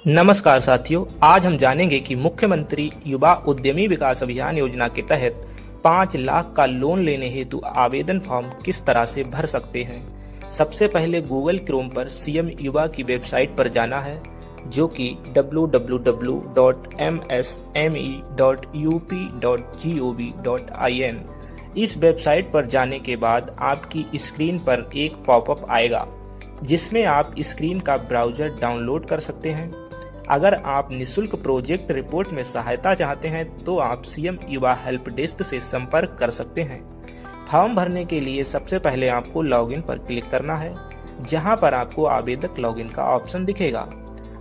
नमस्कार साथियों, आज हम जानेंगे कि मुख्यमंत्री युवा उद्यमी विकास अभियान योजना के तहत 5 लाख का लोन लेने हेतु आवेदन फॉर्म किस तरह से भर सकते हैं। सबसे पहले गूगल क्रोम पर सीएम युवा की वेबसाइट पर जाना है, जो कि www.msme.up.gov.in। इस वेबसाइट पर जाने के बाद आपकी स्क्रीन पर एक पॉपअप आएगा, जिसमें आप स्क्रीन का ब्राउज़र डाउनलोड कर सकते हैं। अगर आप निशुल्क प्रोजेक्ट रिपोर्ट में सहायता चाहते हैं तो आप सीएम युवा हेल्प डेस्क से संपर्क कर सकते हैं। फॉर्म भरने के लिए सबसे पहले आपको लॉगिन पर क्लिक करना है, जहां पर आपको आवेदक लॉगिन का ऑप्शन दिखेगा।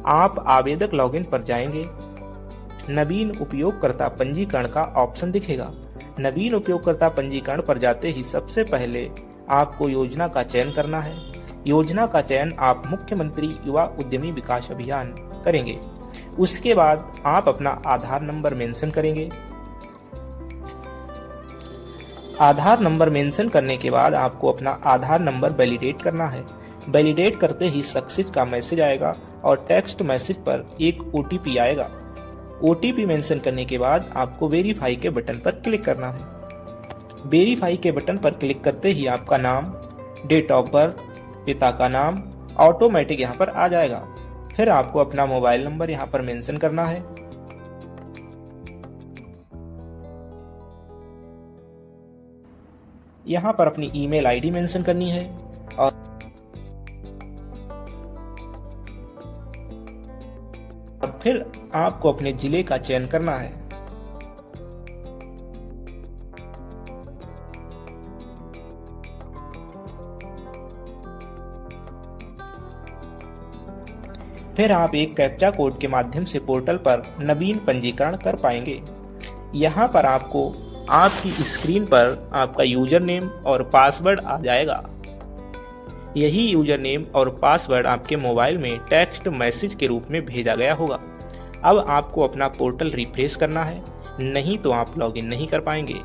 आप आवेदक लॉगिन पर जाएंगे, नवीन उपयोगकर्ता पंजीकरण का ऑप्शन दिखेगा। नवीन उपयोगकर्ता पंजीकरण पर जाते ही सबसे पहले आपको योजना का चयन करना है। योजना का चयन आप मुख्यमंत्री युवा उद्यमी विकास अभियान करेंगे। उसके बाद आप अपना आधार नंबर मेंशन करेंगे। आधार नंबर मेंशन करने के बाद आपको अपना आधार नंबर वैलिडेट करना है। वैलिडेट करते ही सक्सेस का मैसेज आएगा और टेक्स्ट मैसेज पर एक ओटीपी आएगा। ओटीपी मेंशन करने के बाद आपको वेरीफाई के बटन पर क्लिक करना है। वेरीफाई के बटन पर क्लिक करते ही आपका नाम, डेट ऑफ बर्थ, पिता का नाम ऑटोमेटिक यहाँ पर आ जाएगा। फिर आपको अपना मोबाइल नंबर यहाँ पर मेंशन करना है। यहाँ पर अपनी ईमेल आईडी मेंशन करनी है और फिर आपको अपने जिले का चयन करना है। फिर आप एक कैप्चा कोड के माध्यम से पोर्टल पर नवीन पंजीकरण कर पाएंगे। यहाँ पर आपको आपकी स्क्रीन पर आपका यूजर नेम और पासवर्ड आ जाएगा। यही यूजर नेम और पासवर्ड आपके मोबाइल में टेक्स्ट मैसेज के रूप में भेजा गया होगा। अब आपको अपना पोर्टल रिफ्रेश करना है, नहीं तो आप लॉगिन नहीं कर पाएंगे।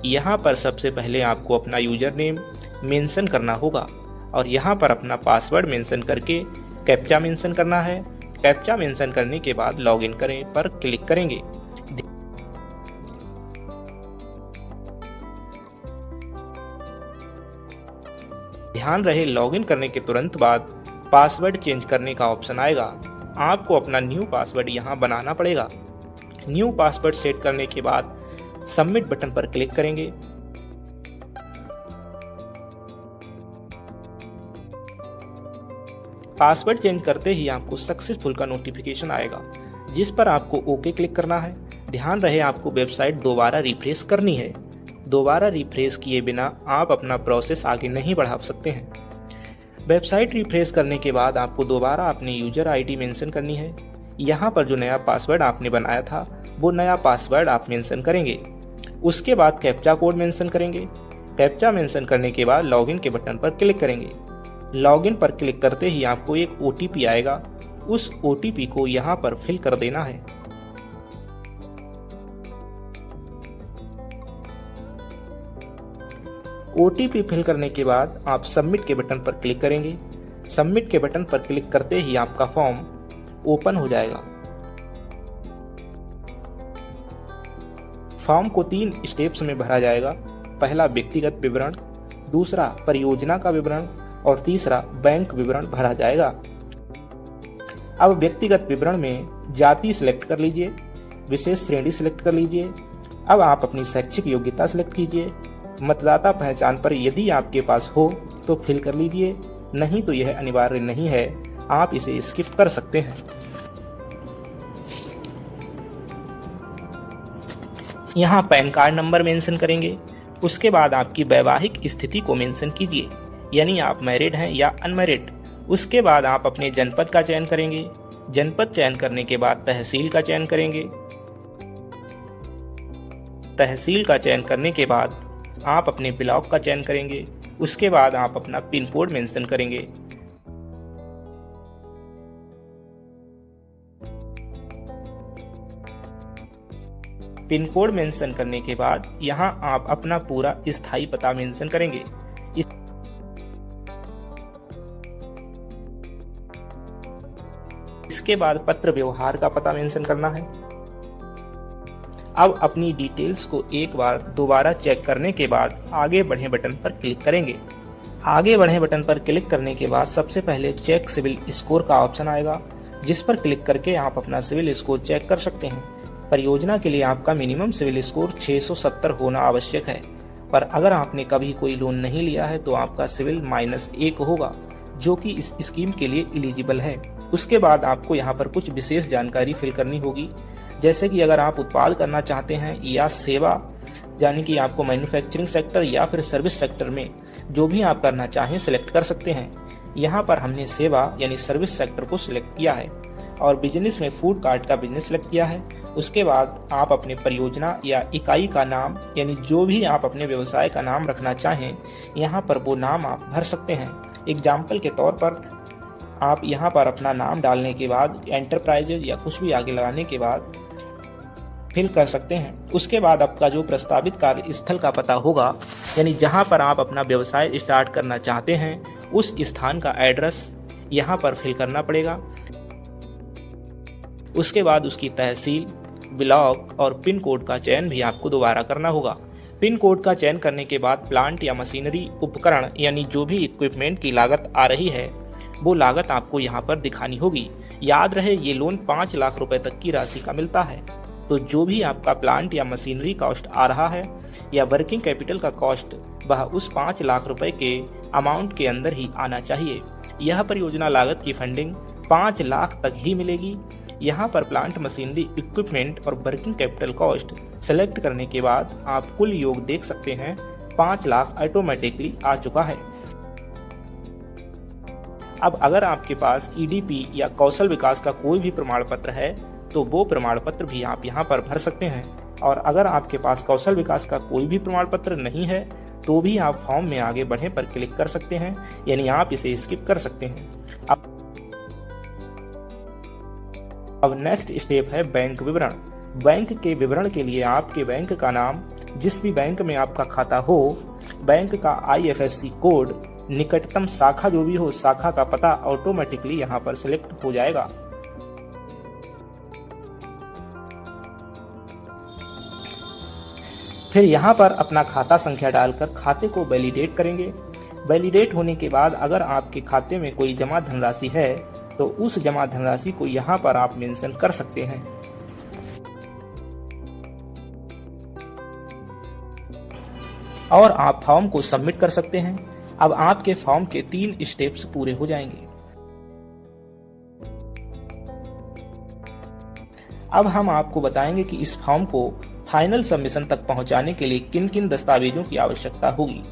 यहाँ पर सबसे पहले आपको अपना यूजर नेम मेंशन करना होगा और यहाँ पर अपना पासवर्ड मेंशन करके कैप्चा मेंशन करना है। कैप्चा मेंशन करने के बाद लॉगिन करें पर क्लिक करेंगे। ध्यान रहे, लॉगिन करने के तुरंत बाद पासवर्ड चेंज करने का ऑप्शन आएगा। आपको अपना न्यू पासवर्ड यहाँ बनाना पड़ेगा। न्यू पासवर्ड सेट करने के बाद सबमिट बटन पर क्लिक करेंगे। पासवर्ड चेंज करते ही आपको सक्सेसफुल का नोटिफिकेशन आएगा, जिस पर आपको ओके क्लिक करना है। ध्यान रहे, आपको वेबसाइट दोबारा रिफ्रेश करनी है। दोबारा रिफ्रेश किए बिना आप अपना प्रोसेस आगे नहीं बढ़ा सकते हैं। वेबसाइट रिफ्रेश करने के बाद आपको दोबारा अपनी यूजर आईडी मेंशन करनी है। यहाँ पर जो नया पासवर्ड आपने बनाया था वो नया पासवर्ड आप मेंशन करेंगे। उसके बाद कैप्चा कोड मेंशन करेंगे। कैप्चा मेंशन करने के बाद लॉगिन के बटन पर क्लिक करेंगे। लॉगिन पर क्लिक करते ही आपको एक ओटीपी आएगा। उस ओटीपी को यहाँ पर फिल कर देना है। ओटीपी फिल करने के बाद आप सबमिट के बटन पर क्लिक करेंगे। सबमिट के बटन पर क्लिक करते ही आपका फॉर्म ओपन हो जाएगा। फॉर्म को 3 स्टेप्स में भरा जाएगा। पहला व्यक्तिगत विवरण, दूसरा परियोजना का विवरण और तीसरा बैंक विवरण भरा जाएगा। अब व्यक्तिगत विवरण में जाति सिलेक्ट कर लीजिए, विशेष श्रेणी सिलेक्ट कर लीजिए। अब आप अपनी शैक्षिक योग्यता सिलेक्ट कीजिए। मतदाता पहचान पर यदि आपके पास हो तो फिल कर लीजिए, नहीं तो यह अनिवार्य नहीं है, आप इसे स्किप कर सकते हैं। यहाँ पैन कार्ड नंबर मेंशन करेंगे। उसके बाद आपकी वैवाहिक स्थिति को मेंशन कीजिए, यानी आप मैरिड हैं या अनमैरिड। उसके बाद आप अपने जनपद का चयन करेंगे। जनपद चयन करने के बाद तहसील का चयन करेंगे। तहसील का चयन करने के बाद आप अपने ब्लॉक का चयन करेंगे। उसके बाद आप अपना पिन कोड मेंशन करेंगे। पिन कोड मेंशन करने के बाद यहाँ आप अपना पूरा स्थायी पता मेंशन करेंगे। इसके बाद पत्र व्यवहार का पता मेंशन करना है। अब अपनी डिटेल्स को एक बार दोबारा चेक करने के बाद आगे बढ़े बटन पर क्लिक करेंगे। आगे बढ़े बटन पर क्लिक करने के बाद सबसे पहले चेक सिविल स्कोर का ऑप्शन आएगा, जिस पर क्लिक करके आप अपना सिविल स्कोर चेक कर सकते हैं। परियोजना के लिए आपका मिनिमम सिविल स्कोर 670 होना आवश्यक है, पर अगर आपने कभी कोई लोन नहीं लिया है तो आपका सिविल -1 होगा, जो कि इस स्कीम के लिए एलिजिबल है। उसके बाद आपको यहाँ पर कुछ विशेष जानकारी फिल करनी होगी, जैसे कि अगर आप उत्पाद करना चाहते हैं या सेवा, यानी कि आपको मैन्युफैक्चरिंग सेक्टर या फिर सर्विस सेक्टर में जो भी आप करना चाहें सिलेक्ट कर सकते हैं। यहाँ पर हमने सेवा यानी सर्विस सेक्टर को सिलेक्ट किया है और बिजनेस में फूड कार्ट का बिजनेस सिलेक्ट किया है। उसके बाद आप अपने परियोजना या इकाई का नाम यानी जो भी आप अपने व्यवसाय का नाम रखना चाहें, यहाँ पर वो नाम आप भर सकते हैं। एग्जाम्पल के तौर पर आप यहाँ पर अपना नाम डालने के बाद एंटरप्राइजेज या कुछ भी आगे लगाने के बाद फिल कर सकते हैं। उसके बाद आपका जो प्रस्तावित कार्य स्थल का पता होगा, यानी जहां पर आप अपना व्यवसाय स्टार्ट करना चाहते हैं, उस स्थान का एड्रेस यहां पर फिल करना पड़ेगा। उसके बाद उसकी तहसील, ब्लॉक और पिन कोड का चयन भी आपको दोबारा करना होगा। पिन कोड का चयन करने के बाद प्लांट या मशीनरी उपकरण यानी जो भी इक्विपमेंट की लागत आ रही है, वो लागत आपको यहाँ पर दिखानी होगी। याद रहे ये लोन 5 लाख रुपए तक की राशि का मिलता है, तो जो भी आपका प्लांट या मशीनरी कॉस्ट आ रहा है या वर्किंग कैपिटल का कॉस्ट, वह उस 5 लाख रुपए के अमाउंट के अंदर ही आना चाहिए। यह परियोजना लागत की फंडिंग 5 लाख तक ही मिलेगी। यहाँ पर प्लांट, मशीनरी, इक्विपमेंट और वर्किंग कैपिटल कॉस्ट सेलेक्ट करने के बाद आप कुल योग देख सकते हैं, 5 लाख ऑटोमेटिकली आ चुका है। अब अगर आपके पास ईडीपी या कौशल विकास का कोई भी प्रमाण पत्र है तो वो प्रमाण पत्र भी आप यहाँ पर भर सकते हैं, और अगर आपके पास कौशल विकास का कोई भी प्रमाण पत्र नहीं है तो भी आप फॉर्म में आगे बढ़े पर क्लिक कर सकते हैं, यानी आप इसे स्किप कर सकते हैं। अब नेक्स्ट स्टेप है बैंक विवरण। बैंक के विवरण के लिए आपके बैंक का नाम, जिस भी बैंक में आपका खाता हो, बैंक का IFSC कोड, निकटतम शाखा जो भी हो, शाखा का पता ऑटोमेटिकली यहाँ पर सिलेक्ट हो जाएगा। फिर यहाँ पर अपना खाता संख्या डालकर खाते को वैलिडेट करेंगे। वैलिडेट होने के बाद अगर आपके खाते में कोई जमा धनराशि है तो उस जमा धनराशि को यहाँ पर आप मेंशन कर सकते हैं। और आप फॉर्म को सबमिट कर सकते हैं। अब आपके फॉर्म के 3 स्टेप्स पूरे हो जाएंगे। अब हम आपको बताएंगे कि इस फॉर्म को फाइनल सबमिशन तक पहुंचाने के लिए किन किन दस्तावेजों की आवश्यकता होगी।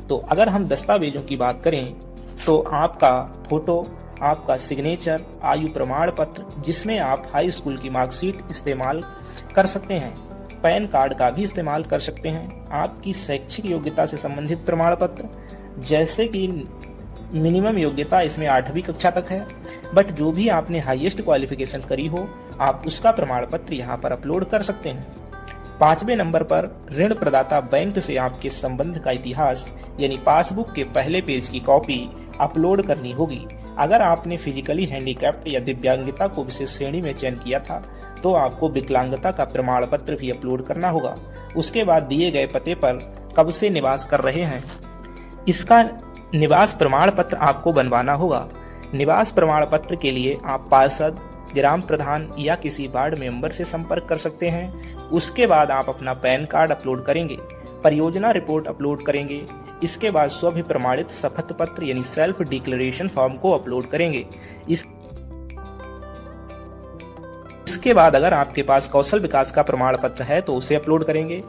तो अगर हम दस्तावेजों की बात करें तो आपका फोटो, आपका सिग्नेचर, आयु प्रमाण पत्र जिसमें आप हाई स्कूल की मार्कशीट इस्तेमाल कर सकते हैं, पैन कार्ड का भी इस्तेमाल कर सकते हैं, आपकी शैक्षिक योग्यता से संबंधित प्रमाण पत्र, जैसे कि मिनिमम योग्यता इसमें 8वीं कक्षा तक है, बट जो भी आपने हाईएस्ट क्वालिफिकेशन करी हो आप उसका प्रमाण पत्र यहाँ पर अपलोड कर सकते हैं। 5वें नंबर पर ऋण प्रदाता बैंक से आपके संबंध का इतिहास यानी पासबुक के पहले पेज की कॉपी अपलोड करनी होगी। अगर आपने फिजिकली हैंडीकैप्ड या दिव्यांगता को विशेष श्रेणी में चयन किया था तो आपको विकलांगता का प्रमाण पत्र भी अपलोड करना होगा। उसके बाद दिए गए पते पर कब से निवास कर रहे हैं, इसका निवास प्रमाण पत्र आपको बनवाना होगा। निवास प्रमाण पत्र के लिए आप पार्षद, ग्राम प्रधान या किसी वार्ड मेंबर से संपर्क कर सकते हैं। उसके बाद आप अपना पैन कार्ड अपलोड करेंगे, परियोजना रिपोर्ट अपलोड करेंगे। इसके बाद स्वभी प्रमाणित शपथ पत्र यानी सेल्फ डिक्लेरेशन फॉर्म को अपलोड करेंगे। इसके बाद अगर आपके पास कौशल विकास का प्रमाण पत्र है तो उसे अपलोड करेंगे।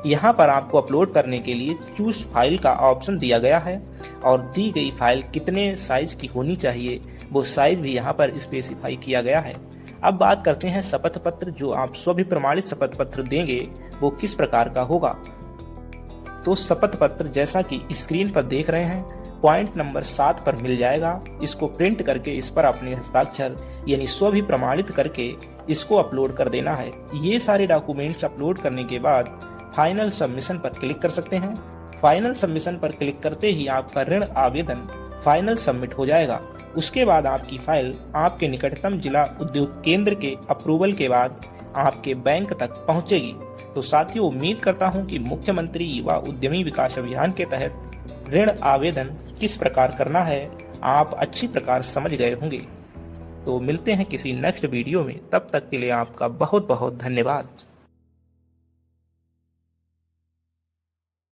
यहाँ पर आपको अपलोड करने के लिए चूज फाइल का ऑप्शन दिया गया है और दी गई फाइल कितने साइज की होनी चाहिए वो साइज भी यहाँ पर स्पेसिफाई किया गया है। अब बात करते हैं शपथ पत्र। जो आप स्वभी प्रमाणित शपथ पत्र देंगे वो किस प्रकार का होगा। तो शपथ पत्र जैसा कि स्क्रीन पर देख रहे हैं पॉइंट नंबर 7 पर मिल जाएगा। इसको प्रिंट करके इस पर अपने हस्ताक्षर यानी स्वभी प्रमाणित करके इसको अपलोड कर देना है। ये सारे डॉक्यूमेंट्स अपलोड करने के बाद फाइनल सबमिशन पर क्लिक कर सकते हैं। फाइनल सबमिशन पर क्लिक करते ही आपका ऋण आवेदन फाइनल सबमिट हो जाएगा। उसके बाद आपकी फाइल आपके निकटतम जिला उद्योग केंद्र के अप्रूवल के बाद आपके बैंक तक पहुंचेगी। तो साथियों, उम्मीद करता हूं कि मुख्यमंत्री युवा उद्यमी विकास अभियान के तहत ऋण आवेदन किस प्रकार करना है आप अच्छी प्रकार समझ गए होंगे। तो मिलते हैं किसी नेक्स्ट वीडियो में, तब तक के लिए आपका बहुत बहुत धन्यवाद।